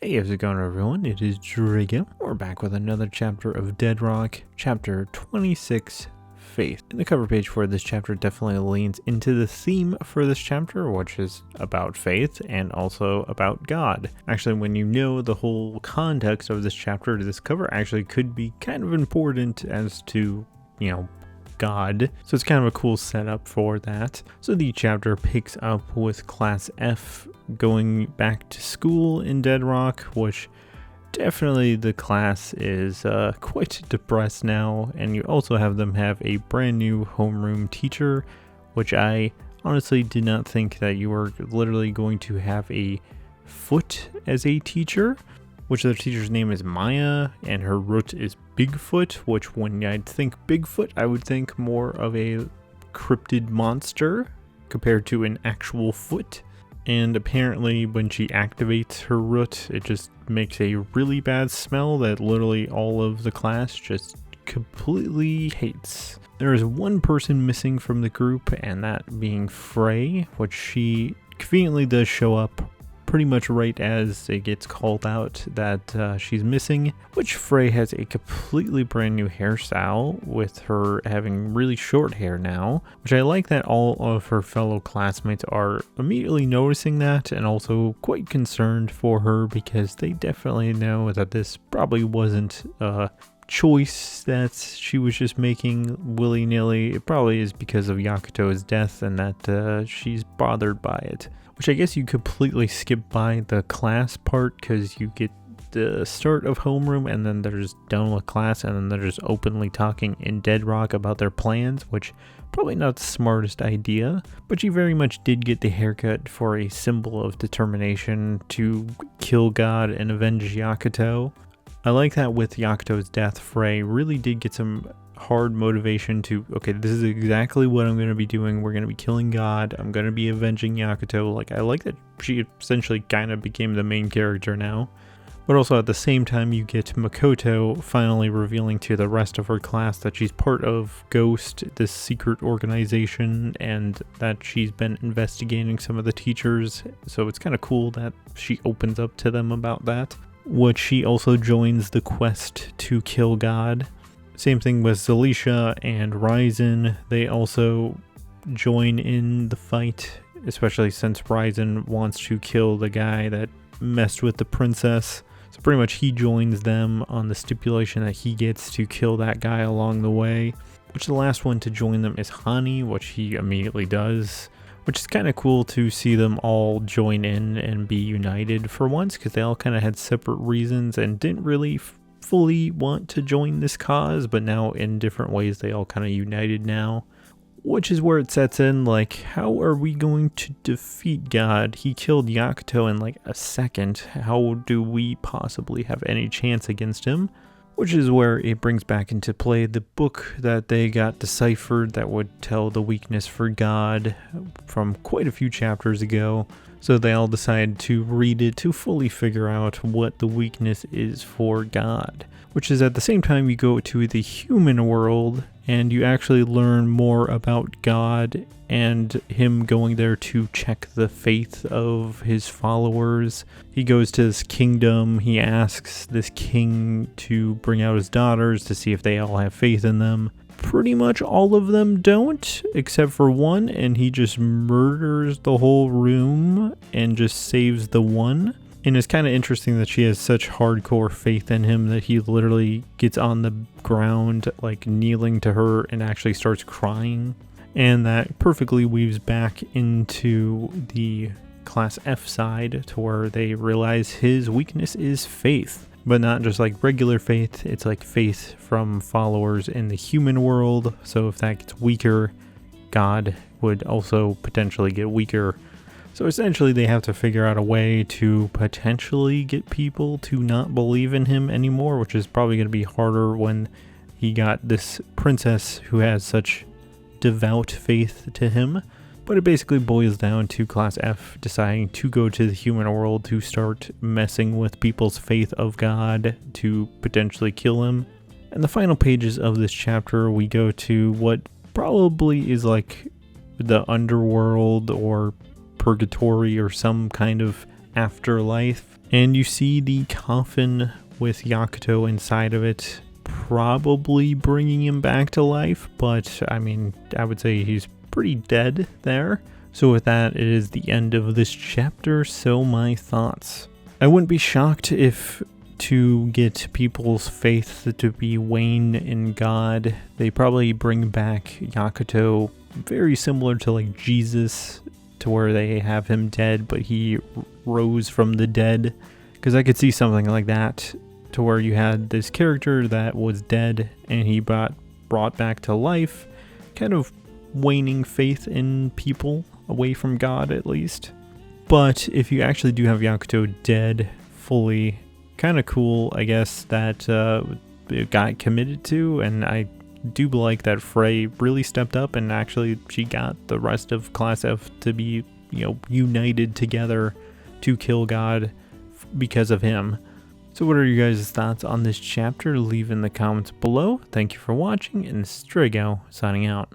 Hey, how's it going, everyone? It is Drago. We're back with another chapter of Deadrock, chapter 26, Faith. And the cover page for this chapter definitely leans into the theme for this chapter, which is about faith and also about God. Actually, when you know the whole context of this chapter, this cover actually could be kind of important as to, God. So it's kind of a cool setup for that. So the chapter picks up with Class F going back to school in Deadrock, which definitely the class is quite depressed now, and you also have them have a brand new homeroom teacher, which I honestly did not think that you were literally going to have a foot as a teacher, which their teacher's name is Maya, and her root is Bigfoot, which when I'd think Bigfoot, I would think more of a cryptid monster compared to an actual foot. And apparently when she activates her root, it just makes a really bad smell that literally all of the class just completely hates. There is one person missing from the group, and that being Frey, which she conveniently does show up pretty much right as it gets called out that she's missing, which Frey has a completely brand new hairstyle with her having really short hair now, which I like that all of her fellow classmates are immediately noticing that and also quite concerned for her because they definitely know that this probably wasn't a choice that she was just making willy-nilly. It probably is because of Yakuto's death and that she's bothered by it. Which I guess you completely skip by the class part because you get the start of homeroom and then they're just done with class and then they're just openly talking in Deadrock about their plans, which probably not the smartest idea, but you very much did get the haircut for a symbol of determination to kill God and avenge Yakuto. I like that with Yakuto's death, Frey really did get some hard motivation to, okay, this is exactly what I'm going to be doing. We're going to be killing God. I'm going to be avenging Yakuto. Like, I like that she essentially kind of became the main character now. But also at the same time, you get Makoto finally revealing to the rest of her class that she's part of Ghost, this secret organization, and that she's been investigating some of the teachers. So it's kind of cool that she opens up to them about that. Which she also joins the quest to kill God. Same thing with Zalisha and Ryzen. They also join in the fight, especially since Ryzen wants to kill the guy that messed with the princess. So pretty much he joins them on the stipulation that he gets to kill that guy along the way. Which the last one to join them is Hani, which he immediately does. Which is kind of cool to see them all join in and be united for once, because they all kind of had separate reasons and didn't really fully want to join this cause, but now in different ways they all kind of united now, which is where it sets in, like, how are we going to defeat God? He killed Yakuto in like a second. How do we possibly have any chance against him? Which is where it brings back into play the book that they got deciphered that would tell the weakness for God from quite a few chapters ago. So they all decided to read it to fully figure out what the weakness is for God. Which is at the same time you go to the human world and you actually learn more about God and him going there to check the faith of his followers. He goes to this kingdom, he asks this king to bring out his daughters to see if they all have faith in them. Pretty much all of them don't, except for one, and he just murders the whole room and just saves the one. And it's kind of interesting that she has such hardcore faith in him that he literally gets on the ground, like kneeling to her and actually starts crying. And that perfectly weaves back into the Class F side to where they realize his weakness is faith. But not just like regular faith, it's like faith from followers in the human world. So if that gets weaker, God would also potentially get weaker. So essentially they have to figure out a way to potentially get people to not believe in him anymore, which is probably going to be harder when he got this princess who has such devout faith to him. But it basically boils down to Class F deciding to go to the human world to start messing with people's faith of God to potentially kill him. And the final pages of this chapter, we go to what probably is like the underworld or purgatory or some kind of afterlife. And you see the coffin with Yakuto inside of it, probably bringing him back to life, but I mean, I would say he's pretty dead there. So with that, it is the end of this chapter, so my thoughts. I wouldn't be shocked if to get people's faith to be wane in God, they probably bring back Yakuto very similar to like Jesus, to where they have him dead, but he rose from the dead. Because I could see something like that, to where you had this character that was dead and he brought back to life, kind of waning faith in people away from God at least. But if you actually do have Yakuto dead fully, kind of cool, I guess, that it got committed to, and I do like that Frey really stepped up and actually she got the rest of Class F to be, united together to kill God because of him. So what are you guys' thoughts on this chapter? Leave in the comments below. Thank you for watching, and this is Drago signing out.